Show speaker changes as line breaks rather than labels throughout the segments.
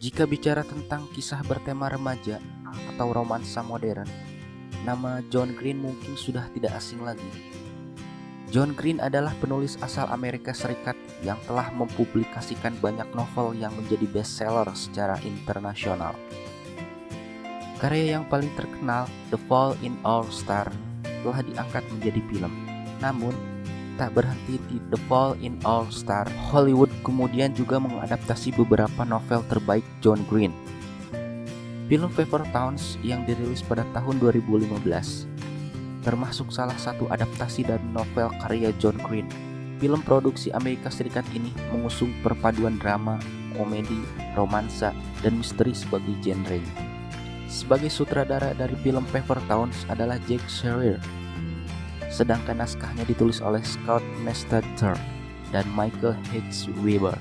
Jika bicara tentang kisah bertema remaja atau romansa modern, nama John Green mungkin sudah tidak asing lagi. John Green adalah penulis asal Amerika Serikat yang telah mempublikasikan banyak novel yang menjadi bestseller secara internasional. Karya yang paling terkenal, The Fault in Our Stars, telah diangkat menjadi film. Namun, tak berhenti di The Fault in Our Stars, Hollywood kemudian juga mengadaptasi beberapa novel terbaik John Green. Film Paper Towns yang dirilis pada tahun 2015 termasuk salah satu adaptasi dari novel karya John Green. Film produksi Amerika Serikat ini mengusung perpaduan drama, komedi, romansa, dan misteri sebagai genre. Sebagai sutradara dari film Paper Towns adalah Jack Shearer, sedangkan naskahnya ditulis oleh Scott Neustadter dan Michael H. Weber.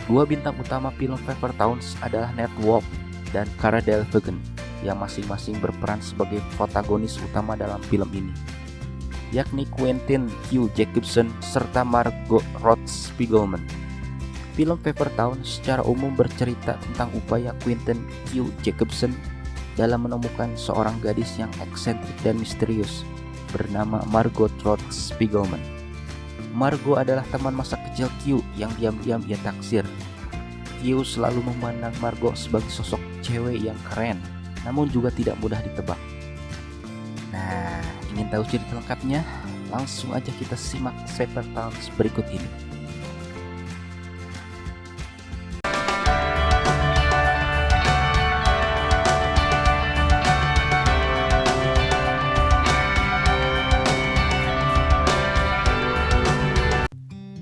Dua bintang utama film Paper Towns adalah Ned Wolfe dan Cara Delevingne, yang masing-masing berperan sebagai protagonis utama dalam film ini, yakni Quentin Q. Jacobson serta Margot Roth Spiegelman. Film Paper Towns secara umum bercerita tentang upaya Quentin Q. Jacobson dalam menemukan seorang gadis yang eksentrik dan misterius bernama Margot Roth Spiegelman. Margot adalah teman masa kecil Q yang diam-diam ia taksir. Q selalu memandang Margot sebagai sosok cewek yang keren, namun juga tidak mudah ditebak. Nah, ingin tahu cerita lengkapnya? Langsung aja kita simak Paper Towns berikut ini.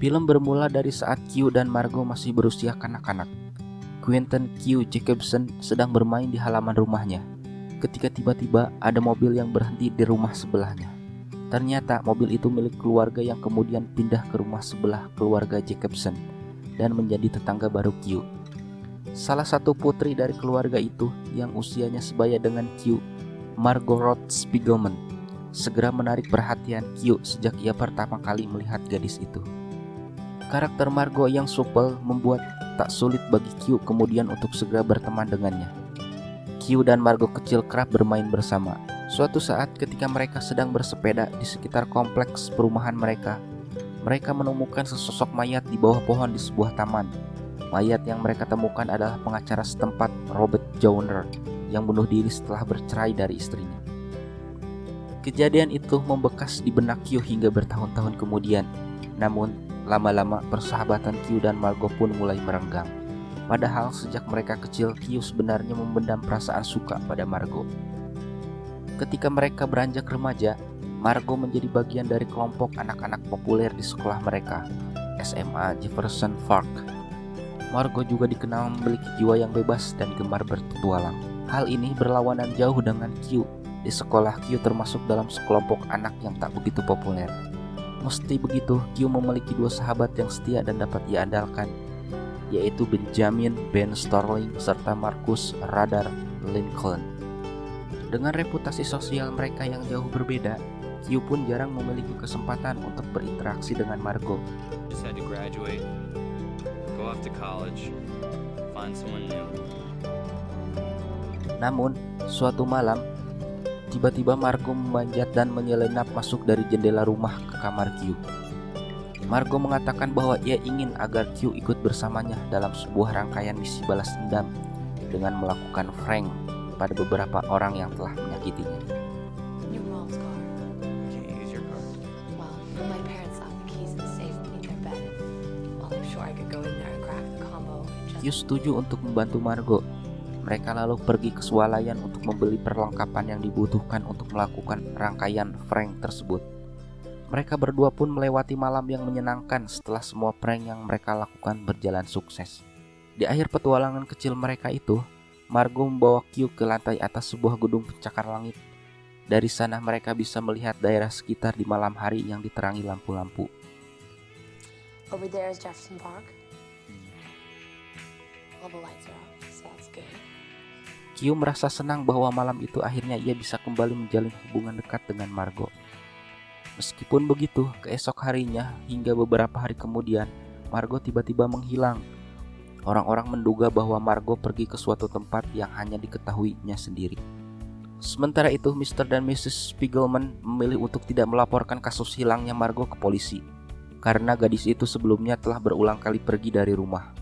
Film bermula dari saat Q dan Margot masih berusia kanak-kanak. Quentin Q. Jacobson sedang bermain di halaman rumahnya ketika tiba-tiba ada mobil yang berhenti di rumah sebelahnya. Ternyata mobil itu milik keluarga yang kemudian pindah ke rumah sebelah keluarga Jacobson dan menjadi tetangga baru Q. Salah satu putri dari keluarga itu yang usianya sebaya dengan Q, Margot Roth Spiegelman, segera menarik perhatian Q sejak ia pertama kali melihat gadis itu. Karakter Margot yang supel membuat tak sulit bagi Q kemudian untuk segera berteman dengannya. Q dan Margot kecil kerap bermain bersama. Suatu saat ketika mereka sedang bersepeda di sekitar kompleks perumahan mereka menemukan sesosok mayat di bawah pohon di sebuah taman. Mayat yang mereka temukan adalah pengacara setempat Robert Joyner yang bunuh diri setelah bercerai dari istrinya. Kejadian itu membekas di benak Q hingga bertahun-tahun kemudian. Namun, lama-lama persahabatan Q dan Margot pun mulai merenggang. Padahal sejak mereka kecil, Q sebenarnya memendam perasaan suka pada Margot. Ketika mereka beranjak remaja, Margot menjadi bagian dari kelompok anak-anak populer di sekolah mereka, SMA Jefferson Park. Margot juga dikenal memiliki jiwa yang bebas dan gemar berpetualang. Hal ini berlawanan jauh dengan Q. Di sekolah, Q termasuk dalam sekelompok anak yang tak begitu populer. Meski begitu, Q memiliki dua sahabat yang setia dan dapat ia andalkan, yaitu Benjamin Ben Starling serta Marcus Radar Lincoln. Dengan reputasi sosial mereka yang jauh berbeda, Q pun jarang memiliki kesempatan untuk berinteraksi dengan Margot.
Just had to graduate, go off to college, find someone new.
Namun, suatu malam, tiba-tiba Margot memanjat dan menyelinap masuk dari jendela rumah ke kamar Q. Margot mengatakan bahwa ia ingin agar Q ikut bersamanya dalam sebuah rangkaian misi balas dendam dengan melakukan prank pada beberapa orang yang telah menyakitinya.
Your mom's car.
Can't use your car.
Well, my parents left the keys in the safe beneath their bed. Well, I'm sure I could go in there and crack the combo and
Q setuju untuk membantu Margot. Mereka lalu pergi ke swalayan untuk membeli perlengkapan yang dibutuhkan untuk melakukan rangkaian prank tersebut. Mereka berdua pun melewati malam yang menyenangkan setelah semua prank yang mereka lakukan berjalan sukses. Di akhir petualangan kecil mereka itu, Margot membawa Q ke lantai atas sebuah gedung pencakar langit. Dari sana mereka bisa melihat daerah sekitar di malam hari yang diterangi lampu-lampu.
over there is Jefferson Park. All the lights are off, so that's good.
Q merasa senang bahwa malam itu akhirnya ia bisa kembali menjalin hubungan dekat dengan Margot. Meskipun begitu, keesok harinya hingga beberapa hari kemudian, Margot tiba-tiba menghilang. Orang-orang menduga bahwa Margot pergi ke suatu tempat yang hanya diketahuinya sendiri. Sementara itu, Mr. dan Mrs. Spiegelman memilih untuk tidak melaporkan kasus hilangnya Margot ke polisi, karena gadis itu sebelumnya telah berulang kali pergi dari rumah.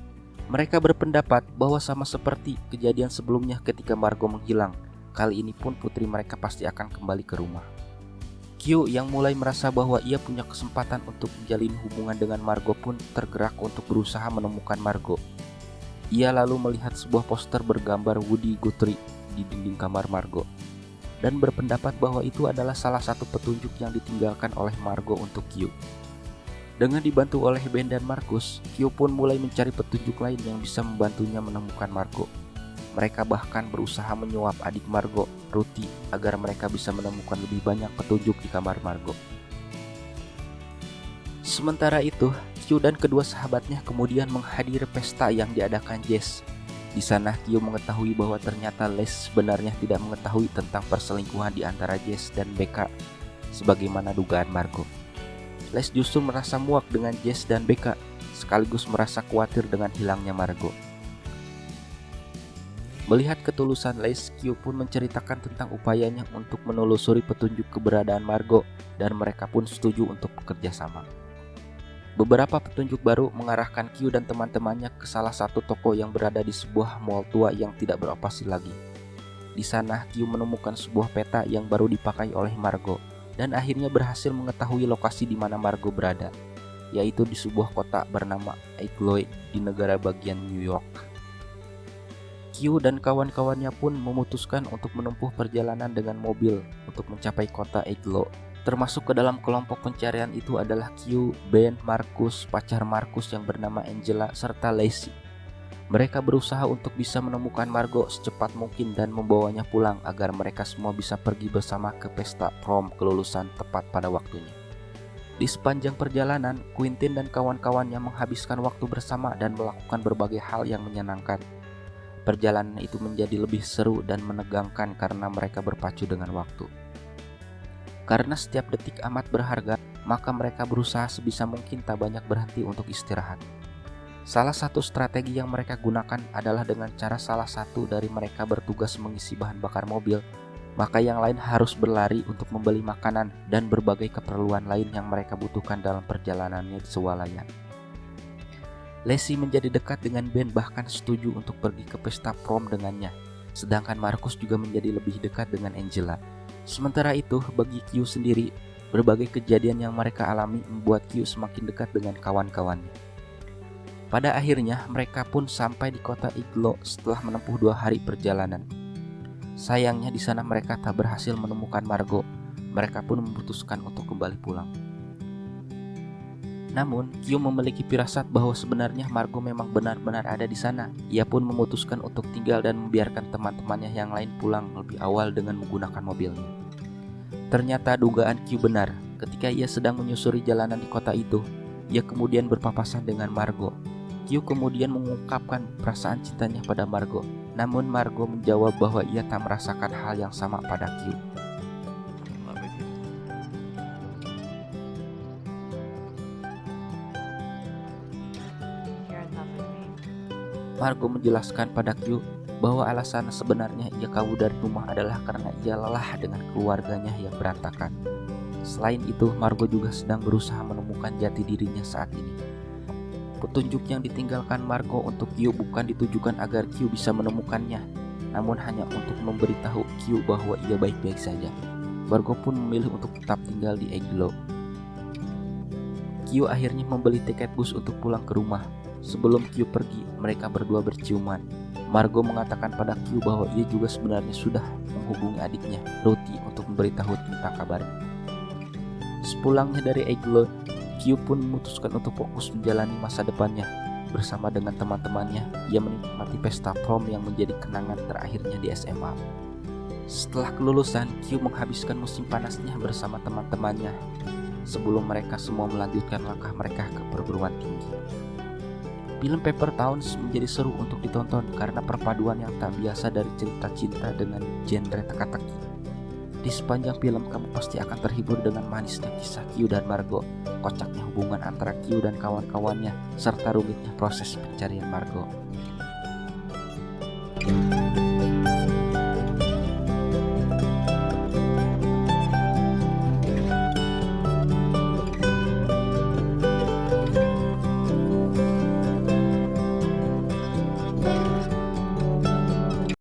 Mereka berpendapat bahwa sama seperti kejadian sebelumnya ketika Margot menghilang, kali ini pun putri mereka pasti akan kembali ke rumah. Q yang mulai merasa bahwa ia punya kesempatan untuk menjalin hubungan dengan Margot pun tergerak untuk berusaha menemukan Margot. Ia lalu melihat sebuah poster bergambar Woody Guthrie di dinding kamar Margot dan berpendapat bahwa itu adalah salah satu petunjuk yang ditinggalkan oleh Margot untuk Q. Dengan dibantu oleh Ben dan Marcus, Q pun mulai mencari petunjuk lain yang bisa membantunya menemukan Margot. Mereka bahkan berusaha menyuap adik Margot, Ruthie, agar mereka bisa menemukan lebih banyak petunjuk di kamar Margot. Sementara itu, Q dan kedua sahabatnya kemudian menghadiri pesta yang diadakan Jess. Di sana Q mengetahui bahwa ternyata Les sebenarnya tidak mengetahui tentang perselingkuhan di antara Jess dan Becca sebagaimana dugaan Margot. Les justru merasa muak dengan Jess dan Becca, sekaligus merasa khawatir dengan hilangnya Margot. Melihat ketulusan Les, Q pun menceritakan tentang upayanya untuk menelusuri petunjuk keberadaan Margot dan mereka pun setuju untuk bekerja sama. Beberapa petunjuk baru mengarahkan Q dan teman-temannya ke salah satu toko yang berada di sebuah mall tua yang tidak beroperasi lagi. Di sana Q menemukan sebuah peta yang baru dipakai oleh Margot dan akhirnya berhasil mengetahui lokasi di mana Margot berada, yaitu di sebuah kota bernama Igloo di negara bagian New York. Q dan kawan-kawannya pun memutuskan untuk menempuh perjalanan dengan mobil untuk mencapai kota Igloo. Termasuk ke dalam kelompok pencarian itu adalah Q, Ben, Marcus, pacar Marcus yang bernama Angela, serta Lacey. Mereka berusaha untuk bisa menemukan Margot secepat mungkin dan membawanya pulang agar mereka semua bisa pergi bersama ke pesta prom kelulusan tepat pada waktunya. Di sepanjang perjalanan, Quentin dan kawan-kawannya menghabiskan waktu bersama dan melakukan berbagai hal yang menyenangkan. Perjalanan itu menjadi lebih seru dan menegangkan karena mereka berpacu dengan waktu. Karena setiap detik amat berharga, maka mereka berusaha sebisa mungkin tak banyak berhenti untuk istirahat. Salah satu strategi yang mereka gunakan adalah dengan cara salah satu dari mereka bertugas mengisi bahan bakar mobil, maka yang lain harus berlari untuk membeli makanan dan berbagai keperluan lain yang mereka butuhkan dalam perjalanannya di swalayan. Lacey menjadi dekat dengan Ben, bahkan setuju untuk pergi ke pesta prom dengannya, sedangkan Marcus juga menjadi lebih dekat dengan Angela. Sementara itu, bagi Q sendiri, berbagai kejadian yang mereka alami membuat Q semakin dekat dengan kawan-kawannya. Pada akhirnya, mereka pun sampai di kota Igloo setelah menempuh 2 hari perjalanan. Sayangnya di sana mereka tak berhasil menemukan Margot. Mereka pun memutuskan untuk kembali pulang. Namun, Q memiliki firasat bahwa sebenarnya Margot memang benar-benar ada di sana. Ia pun memutuskan untuk tinggal dan membiarkan teman-temannya yang lain pulang lebih awal dengan menggunakan mobilnya. Ternyata dugaan Q benar. Ketika ia sedang menyusuri jalanan di kota itu, ia kemudian berpapasan dengan Margot. Q kemudian mengungkapkan perasaan cintanya pada Margot. Namun Margot menjawab bahwa ia tak merasakan hal yang sama pada Q.
In love with you.
You're in love with me.
Margot menjelaskan pada Q bahwa alasan sebenarnya ia kabur dari rumah adalah karena ia lelah dengan keluarganya yang berantakan. Selain itu, Margot juga sedang berusaha menemukan jati dirinya saat ini. Petunjuk yang ditinggalkan Margot untuk Q bukan ditujukan agar Q bisa menemukannya, namun hanya untuk memberitahu Q bahwa ia baik-baik saja. Margot pun memilih untuk tetap tinggal di Igloo. Q akhirnya membeli tiket bus untuk pulang ke rumah. Sebelum Q pergi, mereka berdua berciuman. Margot mengatakan pada Q bahwa ia juga sebenarnya sudah menghubungi adiknya, Ruthie, untuk memberitahu tentang kabarnya. Sepulangnya dari Igloo, Q pun memutuskan untuk fokus menjalani masa depannya. Bersama dengan teman-temannya, ia menikmati pesta prom yang menjadi kenangan terakhirnya di SMA. Setelah kelulusan, Q menghabiskan musim panasnya bersama teman-temannya sebelum mereka semua melanjutkan langkah mereka ke perguruan tinggi. Film Paper Towns menjadi seru untuk ditonton karena perpaduan yang tak biasa dari cerita cinta dengan genre teka-teki. Di sepanjang film kamu pasti akan terhibur dengan manisnya kisah Q dan Margo, kocaknya hubungan antara Q dan kawan-kawannya, serta rumitnya proses pencarian Margo.